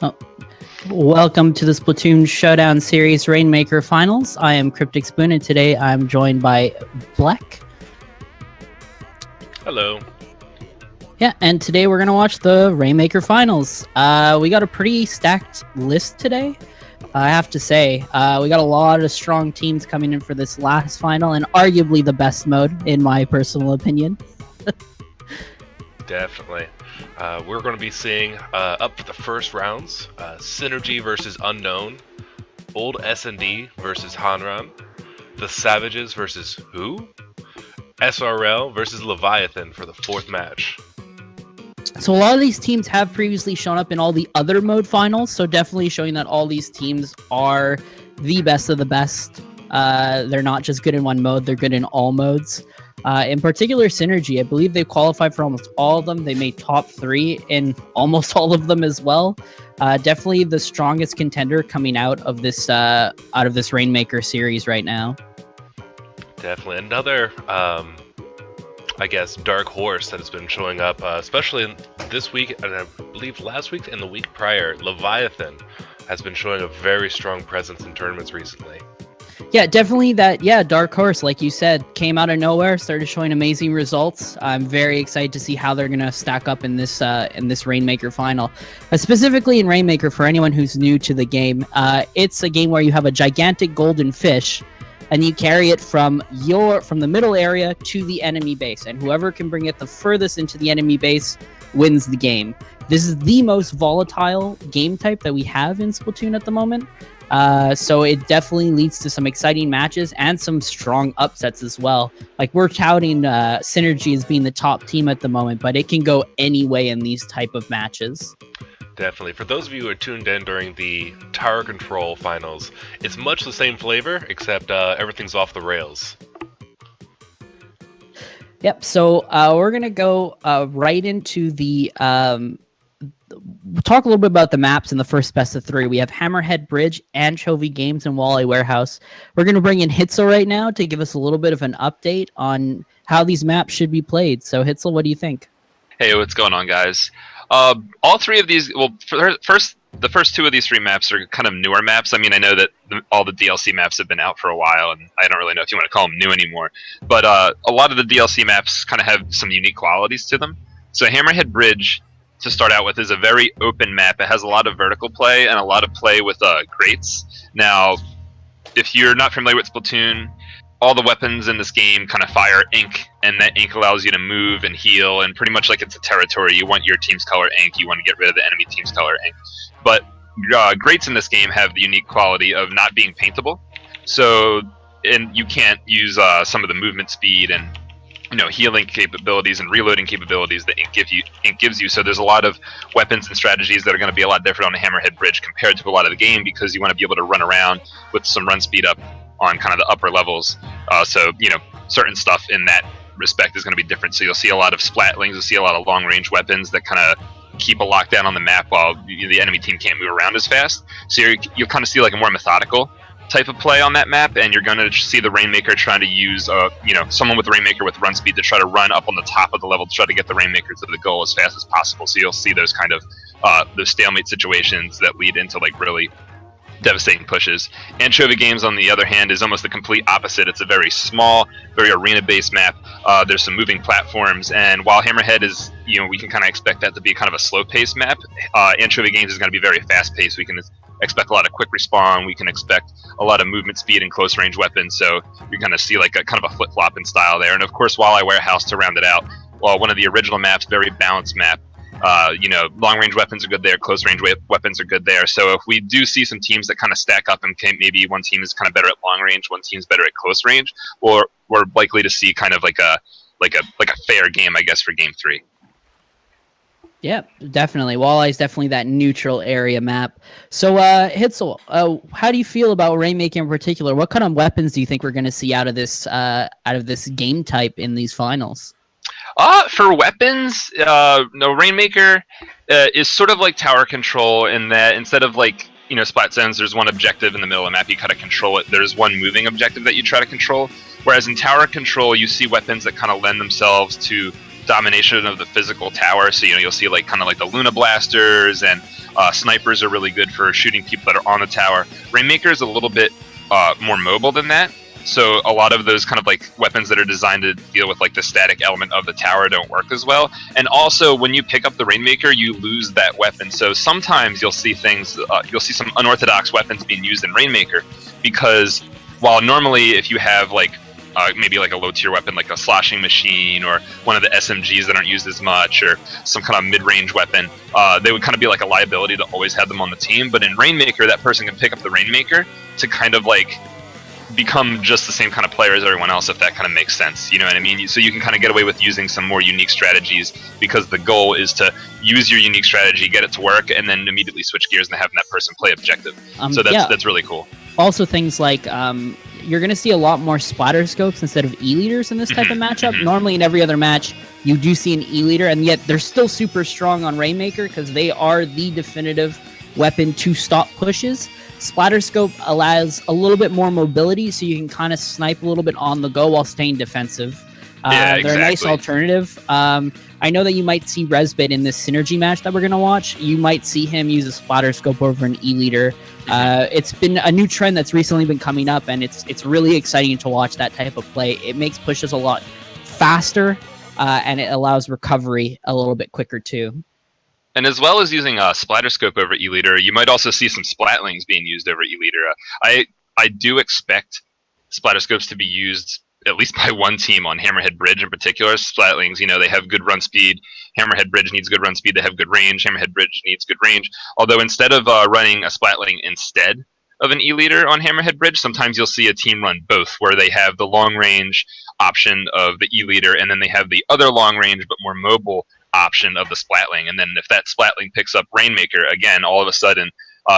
Oh. Welcome to the Splatoon Showdown Series Rainmaker Finals. I am CryptikSpoon, and today I'm joined by Bleck. Hello. Yeah, and today we're going to watch the Rainmaker Finals. We got a pretty stacked list today, I have to say. We got a lot of strong teams coming in for this last final, and arguably the best mode, in my personal opinion. Definitely. We're going to be seeing, up for the first rounds, Synergy versus Unknown, Old S&D versus Hanram, The Savages versus Who, SRL versus Leviathan for the fourth match. So a lot of these teams have previously shown up in all the other mode finals, so definitely showing that all these teams are the best of the best. They're not just good in one mode, they're good in all modes. In particular, Synergy, I believe they qualified for almost all of them. They made top 3 in almost all of them as well. Definitely the strongest contender coming out of this Rainmaker series right now. Definitely. Another, I guess, dark horse that has been showing up, especially this week, and I believe last week and the week prior. Leviathan has been showing a very strong presence in tournaments recently. Yeah, definitely that. Yeah, dark horse, like you said, came out of nowhere, started showing amazing results. I'm very excited to see how they're gonna stack up in this Rainmaker final. Specifically in Rainmaker, for anyone who's new to the game, it's a game where you have a gigantic golden fish, and you carry it from the middle area to the enemy base, and whoever can bring it the furthest into the enemy base wins the game. This is the most volatile game type that we have in Splatoon at the moment. So it definitely leads to some exciting matches and some strong upsets as well. Like, we're touting Synergy as being the top team at the moment, but it can go any way in these type of matches. Definitely. For those of you who are tuned in during the Tower Control finals, it's much the same flavor, except everything's off the rails. Yep, so we're going to go right into the... We'll talk a little bit about the maps in the first best of 3. We have Hammerhead Bridge, Anchovy Games, and Walleye Warehouse. We're going to bring in Hitzel right now to give us a little bit of an update on how these maps should be played. So, Hitzel, what do you think? Hey, what's going on, guys? All 3 of these, well, the first 2 of these 3 maps are kind of newer maps. I mean, I know that all the DLC maps have been out for a while, and I don't really know if you want to call them new anymore. But a lot of the DLC maps kind of have some unique qualities to them. So Hammerhead Bridge, to start out with, is a very open map. It has a lot of vertical play and a lot of play with grates. Now, if you're not familiar with Splatoon, all the weapons in this game kind of fire ink, and that ink allows you to move and heal, and pretty much like it's a territory. You want your team's color ink, you want to get rid of the enemy team's color ink. But grates in this game have the unique quality of not being paintable. So, and you can't use some of the movement speed and healing capabilities and reloading capabilities that ink gives you. So there's a lot of weapons and strategies that are going to be a lot different on a Hammerhead Bridge compared to a lot of the game, because you want to be able to run around with some run speed up on kind of the upper levels. So certain stuff in that respect is going to be different. So you'll see a lot of splatlings, you'll see a lot of long range weapons that kind of keep a lockdown on the map while the enemy team can't move around as fast. So you'll kind of see like a more methodical type of play on that map, and you're going to see the Rainmaker trying to use someone with Rainmaker with run speed to try to run up on the top of the level to try to get the Rainmaker to the goal as fast as possible. So you'll see those kind of those stalemate situations that lead into like really devastating pushes. Anchovy Games, on the other hand, is almost the complete opposite. It's a very small, very arena-based map. There's some moving platforms, and while Hammerhead is, we can kind of expect that to be kind of a slow-paced map, Anchovy Games is going to be very fast-paced. We can expect a lot of quick respawn. We can expect a lot of movement speed and close-range weapons, so you're going to see like a kind of a flip-flop in style there. And of course, Walleye Warehouse to round it out. Well, one of the original maps, very balanced map. Long-range weapons are good there, close-range weapons are good there. So if we do see some teams that kind of stack up, and maybe one team is kind of better at long-range, one team's better at close-range, or we're likely to see kind of like a fair game, I guess, for Game 3. Yeah, definitely. Walleye is definitely that neutral area map. So, Hitzel, how do you feel about Rainmaker in particular? What kind of weapons do you think we're going to see out of this game type in these finals? For weapons, Rainmaker is sort of like Tower Control in that instead of like Splat Zones, there's one objective in the middle of the map, you kind of control it. There's one moving objective that you try to control. Whereas in Tower Control, you see weapons that kind of lend themselves to domination of the physical tower. So you'll see like kind of like the Luna blasters, and snipers are really good for shooting people that are on the tower. Rainmaker is a little bit more mobile than that. So a lot of those kind of like weapons that are designed to deal with like the static element of the tower don't work as well. And also when you pick up the Rainmaker, you lose that weapon. So sometimes you'll see things, you'll see some unorthodox weapons being used in Rainmaker, because while normally if you have like maybe like a low tier weapon like a sloshing machine or one of the SMGs that aren't used as much, or some kind of mid-range weapon, they would kind of be like a liability to always have them on the team. But in Rainmaker, that person can pick up the Rainmaker to kind of like become just the same kind of player as everyone else, if that kind of makes sense. You know what I mean? So you can kind of get away with using some more unique strategies, because the goal is to use your unique strategy, get it to work, and then immediately switch gears and having that person play objective. So that's really cool. Also things like you're going to see a lot more splatter scopes instead of E-leaders in this type of matchup. Normally in every other match, you do see an E-leader, and yet they're still super strong on Rainmaker because they are the definitive weapon to stop pushes. Splatter scope allows a little bit more mobility, so you can kind of snipe a little bit on the go while staying defensive. They're a nice alternative. I know that you might see Resbit in this synergy match that we're going to watch. You might see him use a splatter scope over an E-leader. It's been a new trend that's recently been coming up, and it's really exciting to watch that type of play. It makes pushes a lot faster, and it allows recovery a little bit quicker too. And as well as using a splatter scope over E-leader, you might also see some splatlings being used over E-leader. I do expect splatter scopes to be used at least by one team on Hammerhead Bridge in particular. Splatlings, they have good run speed. Hammerhead Bridge needs good run speed. They have good range. Hammerhead Bridge needs good range. Although instead of running a splatling instead of an E-leader on Hammerhead Bridge, sometimes you'll see a team run both, where they have the long range option of the E-leader, and then they have the other long range but more mobile option of the splatling. And then if that splatling picks up Rainmaker, again, all of a sudden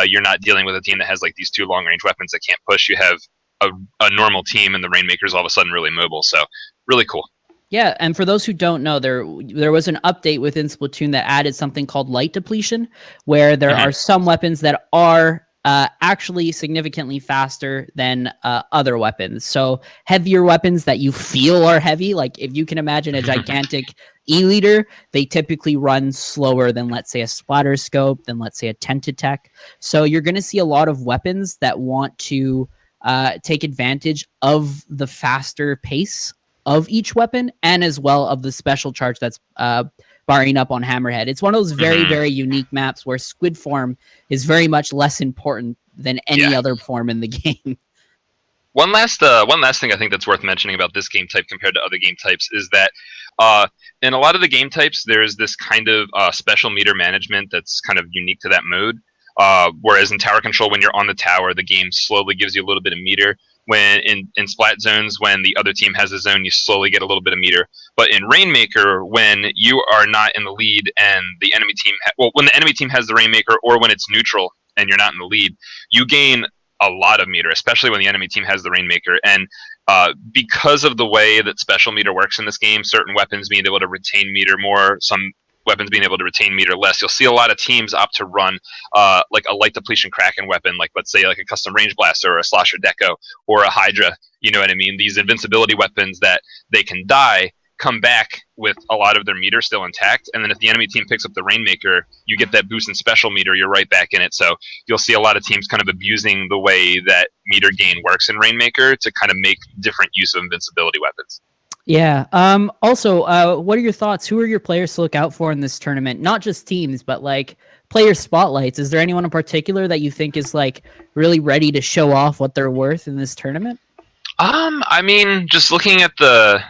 you're not dealing with a team that has like these two long range weapons that can't push. You have a normal team, and the Rainmaker's all of a sudden really mobile. So really cool. Yeah, and for those who don't know, there was an update within Splatoon that added something called light depletion, where there are some weapons that are actually significantly faster than other weapons. So heavier weapons that you feel are heavy, like if you can imagine a gigantic E-leader, they typically run slower than, let's say, a splatter scope, than, let's say, a tented tech. So you're going to see a lot of weapons that want to take advantage of the faster pace of each weapon, and as well of the special charge that's barring up on Hammerhead. It's one of those very, very unique maps where squid form is very much less important than any other form in the game. One last thing I think that's worth mentioning about this game type compared to other game types is that in a lot of the game types, there's this kind of special meter management that's kind of unique to that mode. Whereas in tower control, when you're on the tower, the game slowly gives you a little bit of meter. When in splat zones, when the other team has a zone, you slowly get a little bit of meter. But in Rainmaker, when you are not in the lead and the enemy team, when the enemy team has the Rainmaker, or when it's neutral and you're not in the lead, you gain a lot of meter, especially when the enemy team has the Rainmaker. And because of the way that special meter works in this game, certain weapons being able to retain meter more, some weapons being able to retain meter less, you'll see a lot of teams opt to run like a light depletion Kraken weapon, like let's say like a custom range blaster or a slosher deco or a Hydra. You know what I mean? These invincibility weapons that they can die, come back with a lot of their meter still intact, and then if the enemy team picks up the Rainmaker, you get that boost in special meter, you're right back in it. So you'll see a lot of teams kind of abusing the way that meter gain works in Rainmaker to kind of make different use of invincibility weapons. Yeah. Also, what are your thoughts? Who are your players to look out for in this tournament? Not just teams, but like player spotlights. Is there anyone in particular that you think is like really ready to show off what they're worth in this tournament? I mean, just looking at the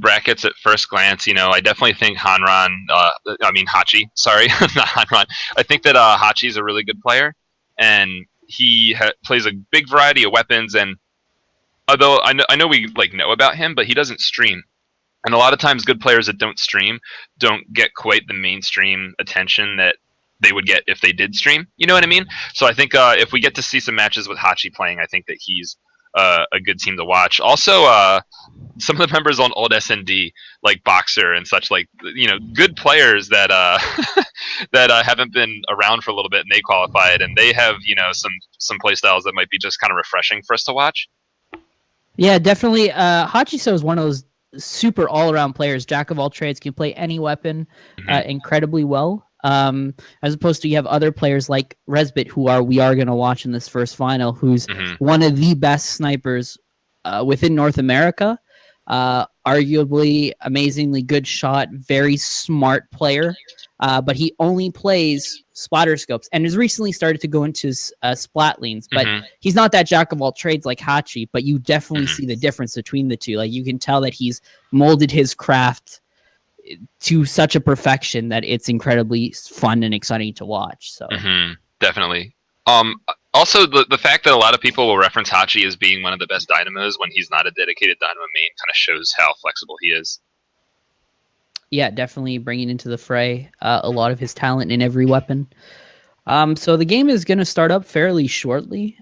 brackets at first glance, I definitely think Hachi. Sorry, not Hanran. I think that Hachi's a really good player, and he plays a big variety of weapons. And although I know we know about him, but he doesn't stream. And a lot of times good players that don't stream don't get quite the mainstream attention that they would get if they did stream. You know what I mean? So I think if we get to see some matches with Hachi playing, I think that he's a good team to watch. Also, some of the members on old SND, like Boxer and such, good players that that haven't been around for a little bit, and they qualified, and they have some play styles that might be just kind of refreshing for us to watch. Yeah, definitely. Hachiso is one of those super all-around players, jack of all trades, can play any weapon incredibly well. As opposed to you have other players like Resbit, who we are going to watch in this first final, who's one of the best snipers within North America. Arguably amazingly good shot, very smart player, but he only plays splatter scopes and has recently started to go into splat leans, but he's not that jack of all trades like Hachi, but you definitely see the difference between the two. Like, you can tell that he's molded his craft to such a perfection that it's incredibly fun and exciting to watch. So definitely. Also, the fact that a lot of people will reference Hachi as being one of the best dynamos when he's not a dedicated dynamo main kind of shows how flexible he is. Yeah, definitely bringing into the fray a lot of his talent in every weapon. So the game is going to start up fairly shortly.